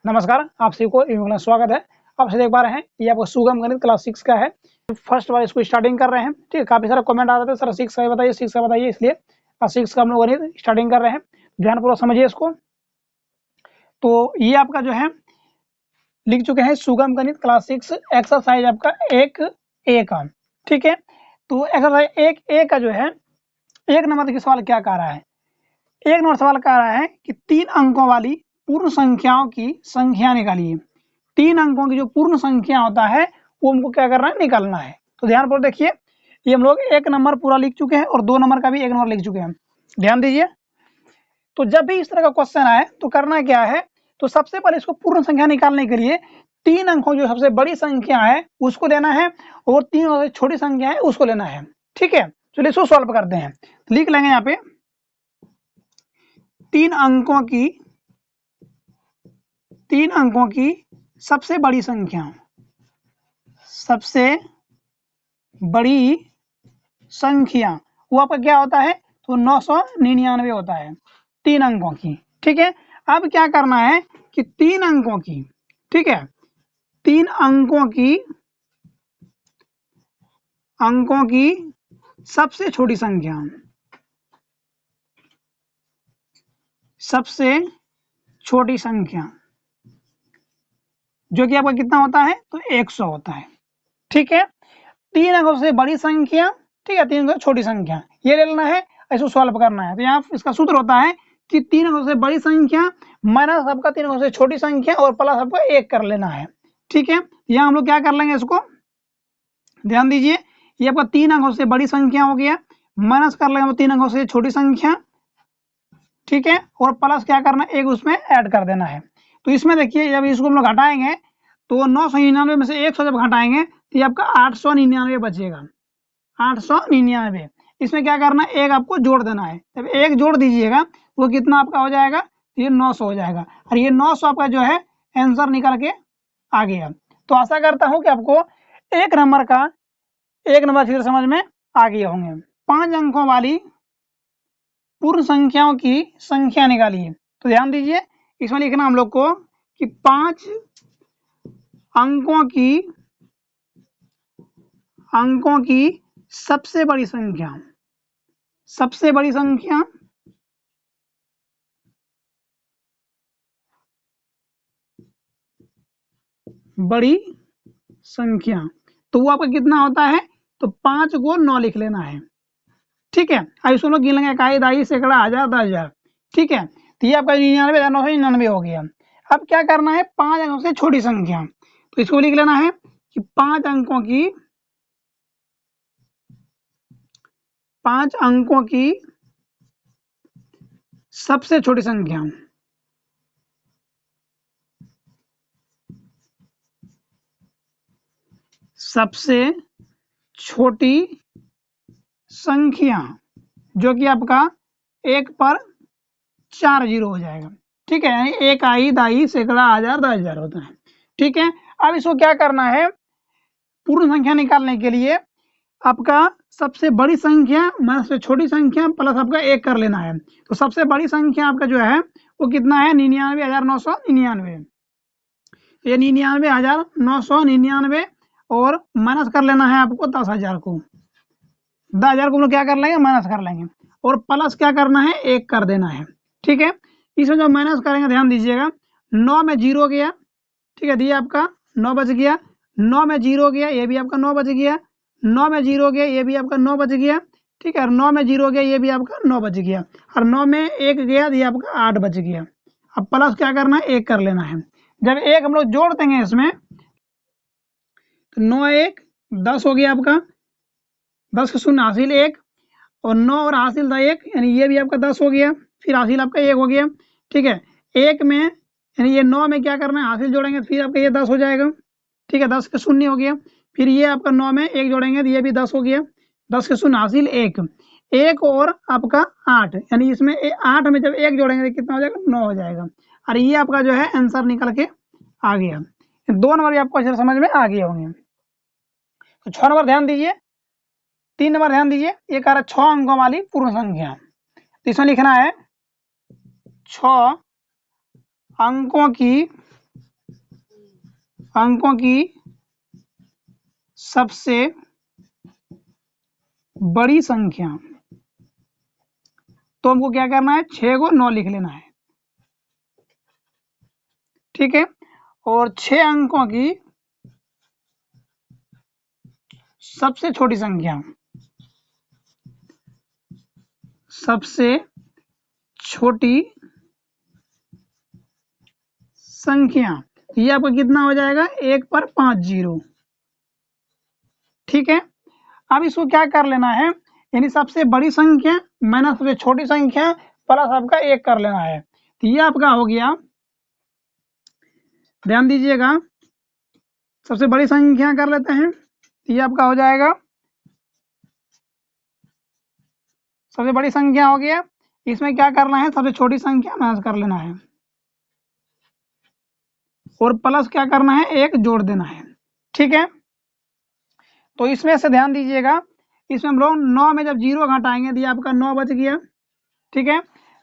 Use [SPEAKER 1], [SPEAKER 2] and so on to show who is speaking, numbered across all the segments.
[SPEAKER 1] नमस्कार, आप सभी को इस में स्वागत है। आप सभी देख पा रहे हैं ये आपको सुगम गणित क्लास 6 का है। फर्स्ट बार इसको स्टार्टिंग कर रहे हैं। ठीक है, काफी सारा कमेंट आ रहा था सर 6 का बताइए, 6 का बताइए, इसलिए 6 का हम लोग गणित स्टार्टिंग कर रहे हैं। ध्यानपूर्वक समझिए इसको। तो ये आपका जो है लिख चुके हैं सुगम गणित क्लास 6 एक्सरसाइज आपका 1A का। ठीक है, तो एक्सरसाइज 1A का जो है 1 नंबर के सवाल क्या कह रहा है। 1 नंबर सवाल कह रहा है कि 3 अंकों वाली पूर्ण संख्याओं की संख्या निकालिए। 3 अंकों की जो पूर्ण संख्या होता है वो हमको क्या करना है, निकालना है। तो ध्यानपूर्वक देखिए, ये हम लोग 1 नंबर पूरा लिख चुके हैं और 2 नंबर का भी 1 नंबर लिख चुके हैं। ध्यान दीजिए, तो जब भी इस तरह का क्वेश्चन आए तो करना क्या है, तो सबसे पहले इसको पूर्ण संख्या निकालने के लिए 3 अंकों जो सबसे बड़ी संख्या है उसको लेना है और 3 सबसे छोटी संख्या है उसको लेना है। ठीक है, चलिए इसको सॉल्व करते हैं। लिख लेंगे यहाँ पे 3 अंकों की सबसे बड़ी संख्या, सबसे बड़ी संख्या वो आपका क्या होता है, तो 999 होता है 3 अंकों की। ठीक है, अब क्या करना है कि 3 अंकों की, ठीक है, 3 अंकों की सबसे छोटी संख्या, सबसे छोटी संख्या जो कि आपका कितना होता है, तो 100 होता है। ठीक है, 3 अंकों से बड़ी संख्या, ठीक है, 3 अंकों से छोटी संख्या, ये ले लेना है, इसको सॉल्व करना है। तो यहाँ इसका सूत्र होता है कि 3 अंकों से बड़ी संख्या माइनस आपका 3 अंकों से छोटी संख्या और प्लस आपको 1 कर लेना है। ठीक है, यहाँ हम लोग क्या कर लेंगे, इसको ध्यान दीजिए, ये आपका 3 अंकों से बड़ी संख्या हो गया, माइनस कर लेंगे 3 अंकों से छोटी संख्या। ठीक है, और प्लस क्या करना है, 1 उसमें ऐड कर देना है। तो इसमें देखिए, जब इसको हम लोग घटाएंगे तो 999 में से 100 जब घटाएंगे तो ये आपका 899 बचेगा, 899। इसमें क्या करना है, 1 आपको जोड़ देना है। जब 1 जोड़ दीजिएगा तो कितना आपका हो जाएगा, ये 900 हो जाएगा और ये 900 आपका जो है आंसर निकल के आ गया। तो आशा करता हूं कि आपको 1 नंबर चित्र समझ में आ गए होंगे। 5 अंकों वाली पूर्ण संख्याओं की संख्या निकालिए। तो ध्यान दीजिए, इसमें लिखना हम लोग को कि 5 अंकों की सबसे बड़ी संख्या, सबसे बड़ी संख्या बड़ी संख्या, तो वो आपका कितना होता है, तो 5 को 9 लिख लेना है। ठीक है, अब इसको लोग गिन लेंगे, इकाई, दहाई, सैकड़ा, हजार, 10,000। ठीक है, तो ये आपका 99,999 हो गया। अब क्या करना है, 5 अंकों से छोटी संख्या, तो इसको लिख लेना है कि 5 अंकों की सबसे छोटी संख्या, सबसे छोटी संख्या जो कि आपका 1 पर 4 जीरो हो जाएगा। ठीक है, यानी इकाई, दहाई, सैकड़ा, हजार, 10,000 होता है। ठीक है, अब इसको क्या करना है, पूर्ण संख्या निकालने के लिए आपका सबसे बड़ी संख्या माइनस सबसे छोटी संख्या प्लस आपका 1 कर लेना है। तो सबसे बड़ी संख्या आपका जो है वो कितना है, 99,999। ये 99,999 और माइनस कर लेना है आपको 10,000 को। 10,000 को हम लोग क्या कर लेंगे, माइनस कर लेंगे और प्लस क्या करना है, 1 कर देना है। ठीक है, इसमें जब माइनस करेंगे ध्यान दीजिएगा, 9 में 0 गया, ठीक है, दिया आपका 9 बच गया, 9 में 0 गया, ये भी आपका 9 बच गया, 9 में 0 गया, ये भी आपका 9 बच गया। ठीक है, और 9 में 0 गया, ये भी आपका 9 बच गया, और 9 में 1 गया, ये आपका 8 बच गया। अब प्लस क्या करना है, 1 कर लेना है। जब 1 हम लोग जोड़ देंगे इसमें, तो 9 1 10 हो गया आपका, 10 के शून्य हासिल 1 और 9 और हासिल था 1, यानी ये भी आपका 10 हो गया, फिर हासिल आपका 1 हो गया। ठीक है, 1 में यानी ये 9 में क्या करना है, हासिल जोड़ेंगे, फिर आपका ये 10 हो जाएगा। ठीक है, 10 के शून्य हो गया, फिर ये आपका 9 में 1 जोड़ेंगे तो ये भी 10 हो गया, 10 के शून्य हासिल 1 और आपका 8, यानी इसमें 8 में जब 1 जोड़ेंगे तो कितना हो जाएगा, 9 हो जाएगा। और ये आपका जो है आंसर निकल के आ गया। 2 नंबर भी आपको अच्छे समझ में आ गए होंगे। तो 6 नंबर ध्यान दीजिए, 3 नंबर ध्यान दीजिए, ये कह रहा है 6 अंकों वाली पूर्ण संख्या। तो इसमें लिखना है 6 अंकों की अंकों की सबसे बड़ी संख्या, तो हमको क्या करना है, 6 को 9 लिख लेना है, ठीक है। और 6 अंकों की सबसे छोटी संख्या, सबसे छोटी संख्या, ये आपका कितना हो जाएगा, 1 पर 5 जीरो, ठीक है। अब इसको क्या कर लेना है, यानी सबसे बड़ी संख्या माइनस सबसे छोटी संख्या प्लस आपका 1 कर लेना है। तो ये आपका हो गया, ध्यान दीजिएगा, सबसे बड़ी संख्या कर लेते हैं, तो ये आपका हो जाएगा, सबसे बड़ी संख्या हो गया, इसमें क्या करना है, सबसे छोटी संख्या माइनस कर लेना है और प्लस क्या करना है, 1 जोड़ देना है, ठीक है। तो इसमें से ध्यान दीजिएगा, इसमें हम लोग 9 में जब 0 घटाएंगे तो ये आपका 9 बच गया, ठीक है।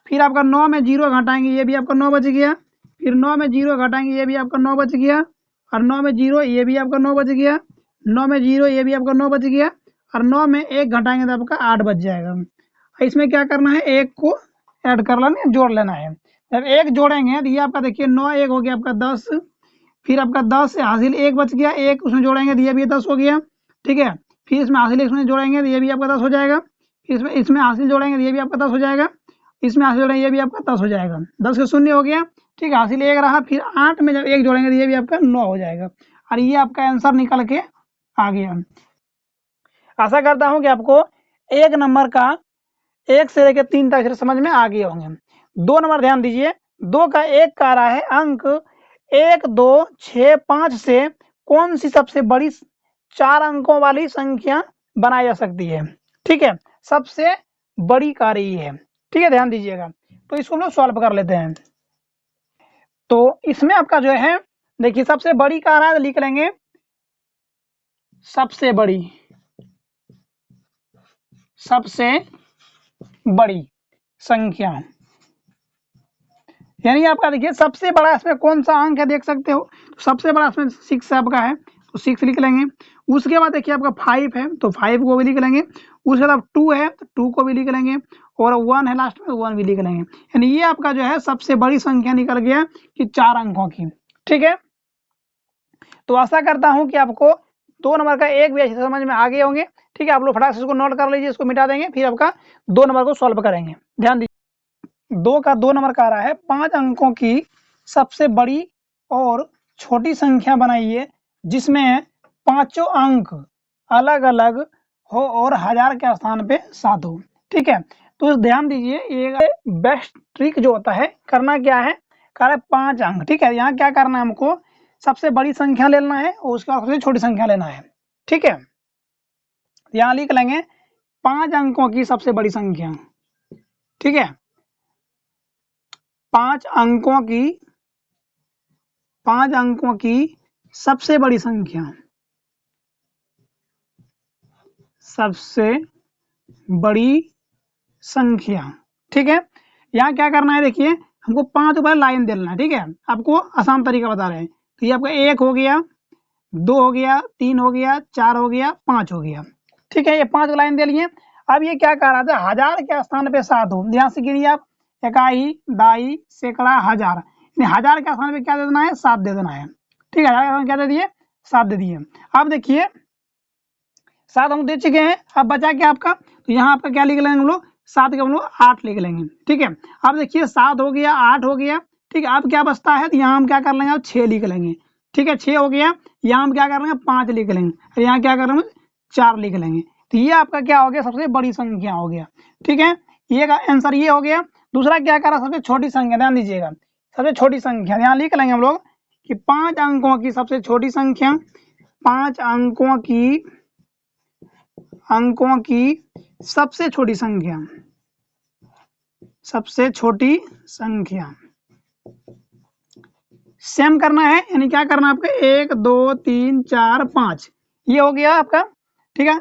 [SPEAKER 1] फिर आपका 9 में 0 घटाएंगे, ये भी आपका 9 बच गया, फिर 9 में 0 घटाएंगे, ये भी आपका 9 बच गया, और 9 में 0 ये भी आपका 9 बच गया, 9 में 0 ये भी आपका 9 बच गया, और 9 में 1 घटाएंगे तो आपका 8 बच जाएगा। इसमें क्या करना है, 1 को ऐड कर लेना है, जोड़ लेना है। जब 1 जोड़ेंगे तो ये आपका देखिए 9 1 हो गया आपका 10, फिर आपका 10 से हासिल 1 बच गया, 1 उसमें जोड़ेंगे तो ये भी 10 हो गया, ठीक है। फिर इसमें हासिल इसमें जोड़ेंगे तो ये भी आपका 10 हो जाएगा, फिर इसमें हासिल जोड़ेंगे तो ये भी आपका 10 हो जाएगा, इसमें हासिल जोड़ेंगे ये भी आपका 10 हो जाएगा, 10 के शून्य हो गया, ठीक है। हासिल 1 रहा, फिर 8 में जब 1 जोड़ेंगे तो ये भी आपका 9 हो जाएगा, और ये आपका आंसर निकल के आ गया। आशा करता हूँ कि आपको 1 नंबर का 1 से लेकर 3 तक समझ में आ गए होंगे। 2 नंबर ध्यान दीजिए, 2 का 1 का रहा है अंक 1 2 6 5 से कौन सी सबसे बड़ी 4 अंकों वाली संख्या बनाई जा सकती है, ठीक है। सबसे बड़ी कार्य ये है, ठीक है, ध्यान दीजिएगा। तो इसको हम लोग सॉल्व कर लेते हैं। तो इसमें आपका जो है देखिए, सबसे बड़ी का रहा है, लिख लेंगे सबसे बड़ी, सबसे बड़ी संख्या, यानी आपका देखिए सबसे बड़ा इसमें कौन सा अंक है, देख सकते हो, तो सबसे बड़ा इसमें 6 आपका है, तो 6 लिख लेंगे। उसके बाद देखिए आपका 5 है, तो 5 को भी लिख लेंगे। उसके बाद 2 है, तो 2 को भी लिख लेंगे, और 1 है लास्ट में, 1 भी लिख लेंगे। यानी ये आपका जो है सबसे बड़ी संख्या निकल गया कि 4 अंकों की, ठीक है। तो आशा करता हूं कि आपको 2 नंबर का एक भी अच्छे समझ में आ गए होंगे, ठीक है। आप लोग फटाक से इसको नोट कर लीजिए, इसको मिटा देंगे, फिर आपका 2 नंबर को सॉल्व करेंगे। ध्यान दीजिए, 2 का 2 नंबर का आ रहा है, 5 अंकों की सबसे बड़ी और छोटी संख्या बनाइए जिसमें पांचों अंक अलग अलग हो और 1000 के स्थान पे 7 हो, ठीक है। तो ध्यान दीजिए, ये बेस्ट ट्रिक जो होता है, करना क्या है, कर रहे 5 अंक, ठीक है। यहाँ क्या करना है, हमको सबसे बड़ी संख्या लेना है और उसके बाद सबसे छोटी संख्या लेना है, ठीक है। यहाँ लिख लेंगे 5 अंकों की सबसे बड़ी संख्या, ठीक है। 5 अंकों की सबसे बड़ी संख्या, सबसे बड़ी संख्या, ठीक है। यहाँ क्या करना है, देखिए हमको 5 ऊपर लाइन देना है, ठीक है। आपको आसान तरीका बता रहे हैं। तो ये आपका 1 हो गया, 2 हो गया, 3 हो गया, 4 हो गया, 5 हो गया, ठीक है। ये 5 लाइन दे लिए। अब ये क्या कह रहा था, 1000 के स्थान पे 7 हो, ध्यान से गिनिए आप, इकाई, दाई, सैकड़ा, 1000, 1000 के स्थान पे क्या दे देना है, 7 दे देना है, ठीक है। 1000 के स्थान क्या दे दिए, 7 दे दिए। अब देखिए 7 हम दे चुके हैं, अब बचा क्या आपका, तो यहाँ आपका क्या लिख लेंगे हम लोग, 7 के हम लोग 8 लिख लेंगे, ठीक है। अब देखिए 7 हो गया, 8 हो गया, ठीक है। अब क्या बचता है, तो यहाँ हम क्या कर लेंगे, अब 6 लिख लेंगे, ठीक है। 6 हो गया, यहाँ हम क्या कर लेंगे, 5 लिख लेंगे, और यहाँ क्या कर लेंगे, 4 लिख लेंगे। तो ये आपका क्या हो गया, सबसे बड़ी संख्या हो गया, ठीक है। ये का आंसर ये हो गया। दूसरा क्या करा, सबसे छोटी संख्या, ध्यान दीजिएगा, सबसे छोटी संख्या यहाँ लिख लेंगे हम लोग कि 5 अंकों की सबसे छोटी संख्या, 5 अंकों की सबसे छोटी संख्या, सबसे छोटी संख्या सेम करना है, यानी क्या करना है आपका, 1 2 3 4 5, ये हो गया आपका, ठीक है।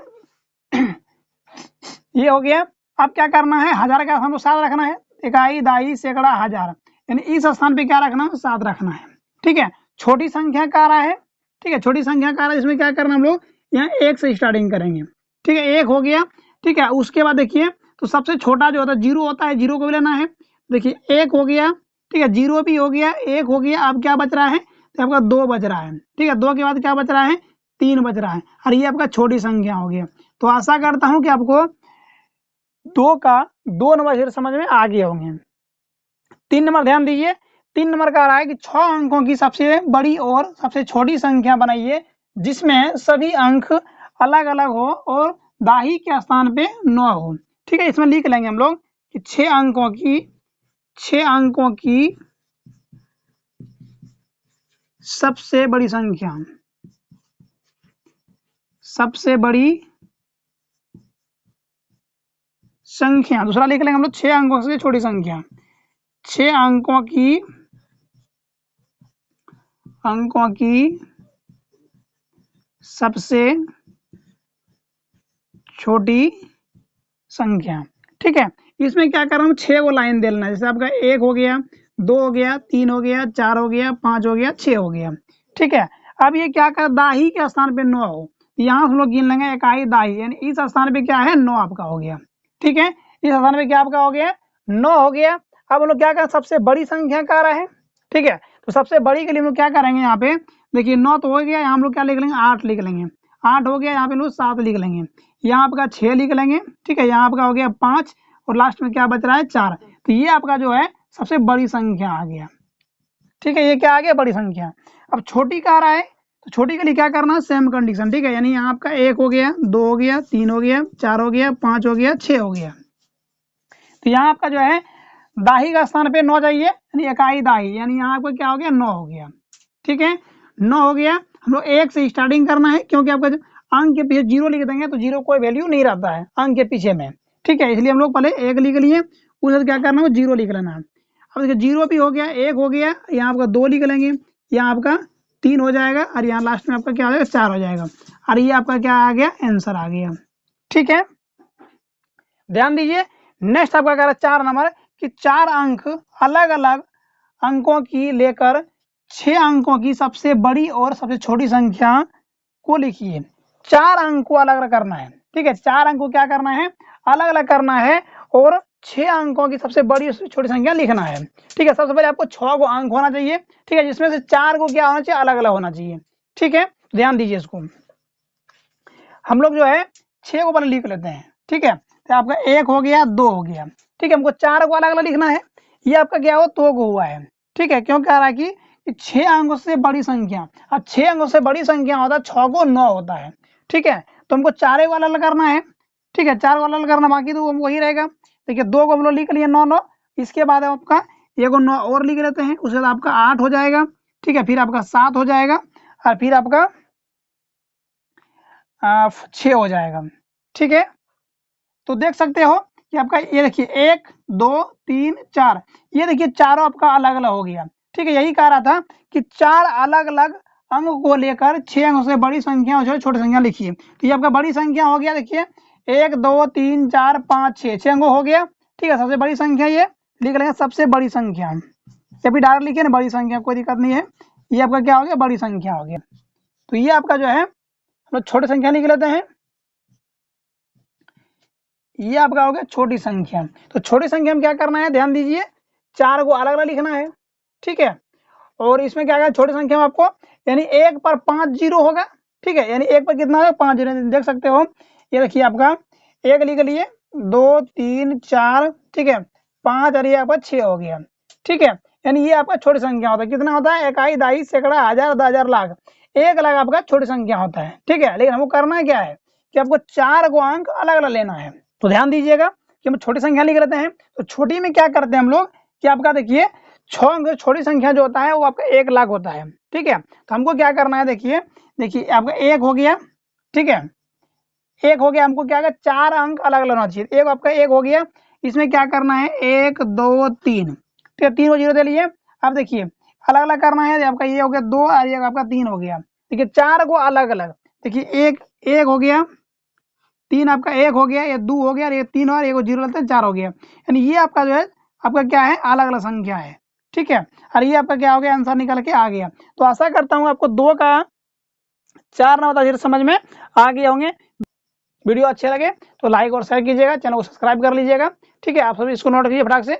[SPEAKER 1] ये हो गया। अब क्या करना है, 1000 का हमको 7 रखना है, इकाई, दाई, सैकड़ा, 1000, यानी इस स्थान पे क्या रखना है, 7 रखना है, ठीक है। छोटी संख्या का आ रहा है, ठीक है, छोटी संख्या का आ रहा है, इसमें क्या करना हम लोग यहाँ 1 से स्टार्टिंग करेंगे। ठीक है, 1 हो गया। ठीक है, उसके बाद देखिए तो सबसे छोटा जो होता है 0 होता है, 0 को भी लेना है। देखिए 1 हो गया, ठीक है, 0 भी हो गया, 1 हो गया, अब क्या बच रहा है, तो आपका 2 बच रहा है। ठीक है, 2 के बाद क्या बच रहा है, 3 बच रहा है, और ये आपका छोटी संख्या हो गया। तो आशा करता हूँ कि आपको 2 का 2 नंबर क्षेत्र समझ में आ गए होंगे। 3 नंबर ध्यान दीजिए, 3 नंबर का आ रहा है कि 6 अंकों की सबसे बड़ी और सबसे छोटी संख्या बनाइए जिसमें सभी अंक अलग अलग हो और दाही के स्थान पे 9 हो। ठीक है, इसमें लिख लेंगे हम लोग कि 6 अंकों की सबसे बड़ी संख्या, दूसरा लिख लेंगे हम लोग 6 अंकों से छोटी संख्या, 6 अंकों की सबसे छोटी संख्या। ठीक है, इसमें क्या कर रहा हूँ, 6 को लाइन दे लेना है। जैसे आपका 1 हो गया, 2 हो गया, 3 हो गया, 4 हो गया, 5 हो गया, 6 हो गया। ठीक है, अब ये क्या कर, दाही के स्थान पे 9 हो, यहाँ हम लोग गिन लेंगे इकाई दाही, यानी इस स्थान पे क्या है, 9 आपका हो गया। ठीक है, इस स्थान पे क्या आपका हो गया, 9 हो गया। अब हम लोग क्या करें, सबसे बड़ी संख्या का रहा है। ठीक है, तो सबसे बड़ी के लिए हम लोग क्या करेंगे, यहाँ पे देखिए 9 तो हो गया, यहाँ हम लोग क्या लिख लेंगे, 8 लिख लेंगे। 8 हो गया, यहाँ पे लोग 7 लिख लेंगे, यहाँ आपका 6 लिख लेंगे। ठीक है, यहाँ आपका हो गया 5, और लास्ट में क्या बच रहा है, 4। तो ये आपका जो है सबसे बड़ी संख्या आ गया। ठीक है, ये क्या आ गया, बड़ी संख्या। अब छोटी का आ रहा है, तो छोटी के लिए क्या करना है, सेम कंडीशन। ठीक है, यानी यहाँ आपका 1 हो गया, 2 हो गया, 3 हो गया, 4 हो गया, 5 हो गया, 6 हो गया। तो यहाँ आपका जो है दाही का स्थान पे 9 चाहिए, यानी इकाई दाही, यानी यहाँ आपका क्या हो गया, 9 हो गया। ठीक है, 9 हो गया। हम लोग 1 से स्टार्टिंग करना है, क्योंकि आपका अंक के पीछे 0 लिख देंगे तो 0 कोई वैल्यू नहीं रहता है अंक के पीछे में। ठीक है, इसलिए हम लोग पहले 1 लिख लिए, उसके क्या करना है, 0 लिख लेना है। अब देखिए 0 भी हो गया, 1 हो गया, यहाँ आपका 2 लिख लेंगे, यहाँ आपका 3 हो जाएगा, और यहाँ लास्ट में आपका क्या हो जाएगा, 4 हो जाएगा, और ये आपका क्या आ गया, आंसर आ गया। ठीक है, ध्यान दीजिए, नेक्स्ट आपका कह रहा है 4 नंबर कि 4 अंक अलग अलग अंकों की लेकर 6 अंकों की सबसे बड़ी और सबसे छोटी संख्या को लिखिए। 4 अंक को अलग अलग करना है। ठीक है, 4 अंक को क्या करना है, अलग अलग करना है, और 6 अंकों की सबसे बड़ी और सबसे छोटी संख्या लिखना है। ठीक है, सबसे पहले आपको 6 को अंक होना चाहिए। ठीक है, जिसमें से 4 को क्या होना चाहिए, अलग अलग होना चाहिए। ठीक है, ध्यान दीजिए, इसको हम लोग जो है 6 को पहले लिख लेते हैं। ठीक है, तो आपका 1 हो गया, 2 हो गया। ठीक है, हमको 4 को अलग अलग लिखना है, ये आपका क्या हो, 2 को हुआ है। ठीक है, क्यों कह रहा है कि 6 अंकों से बड़ी संख्या, अब 6 अंकों से बड़ी संख्या होता है 6 को 9 होता है। ठीक है, तो हमको 4 को अलग अलग करना है। ठीक है, 4 को अलग अलग करना, बाकी तो वही रहेगा। देखिए 2 को हम लोग लिख लिए 9 9, इसके बाद आपका 1 9 और लिख लेते हैं, उसके बाद आपका 8 हो जाएगा। ठीक है, फिर आपका 7 हो जाएगा, और फिर आपका 6 हो जाएगा। ठीक है, तो देख सकते हो कि आपका ये देखिए 1 2 3 4, ये देखिए चारों आपका अलग अलग हो गया। ठीक है, यही कह रहा था कि 4 अलग अलग अंक को लेकर 6 अंकों से बड़ी संख्या और छोटी संख्या लिखिए। तो ये आपका बड़ी संख्या हो गया, देखिए 1 2 3 4 5 6, 6 अंक हो गया। ठीक है, सबसे बड़ी संख्या ये लिख लेंगे, सबसे बड़ी संख्या, ये भी डायरेक्ट लिखिए ना, बड़ी संख्या, कोई दिक्कत नहीं है। ये आपका क्या हो गया, बड़ी संख्या हो गया। तो ये आपका जो है हम लोग छोटी संख्या लिख लेते हैं, ये आपका हो गया छोटी संख्या। तो छोटी संख्या में क्या करना है, ध्यान दीजिए, 4 को अलग अलग लिखना है। ठीक है, और इसमें क्या है, छोटी संख्या में आपको यानी 1 पर 5 जीरो होगा। ठीक है, यानी 1 पर कितना होगा, 5 जीरो, देख सकते हो। ये देखिए आपका 1 लिख लिए, 2 3 4, ठीक है, 5, और ये आपका 6 हो गया। ठीक है, यानी ये आपका छोटी संख्या होता है, कितना होता है, इकाई दहाई सैकड़ा हजार 10,000 लाख, 1 लाख आपका छोटी संख्या होता है। ठीक है, लेकिन हमको करना क्या है कि आपको 4 को अंक अलग अलग लेना है। तो ध्यान दीजिएगा कि हम छोटी संख्या लिख लेते हैं। तो छोटी में क्या करते हैं हम लोग कि आपका देखिए 6 अंक से छोटी संख्या जो होता है वो आपका 1 लाख होता है। ठीक है, तो हमको क्या करना है, देखिए देखिए आपका 1 हो गया। ठीक है, 1 हो गया, हमको क्या है 4 अंक अलग अलग होना चाहिए। एक आपका 1 हो गया, इसमें क्या करना है 1 2 3, ठीक है, 3 को 0 दे लिए। अब देखिए अलग अलग करना है, आपका ये हो गया 2, और ये आपका 3 हो गया। देखिए 4 को अलग अलग, देखिए 1 हो गया, 3 आपका 1 हो गया, ये 2 हो गया, ये 3 और 1 0 लेते हैं 4 हो गया। यानी ये आपका जो है आपका क्या है, अलग अलग संख्या है। ठीक है, और ये आपका क्या हो गया, आंसर निकल के आ गया। तो आशा करता हूँ आपको 2 का 4 ना बता समझ में आ गए होंगे। वीडियो अच्छे लगे तो लाइक और शेयर कीजिएगा, चैनल को सब्सक्राइब कर लीजिएगा। ठीक है, आप सभी इसको नोट कीजिए फटाक से।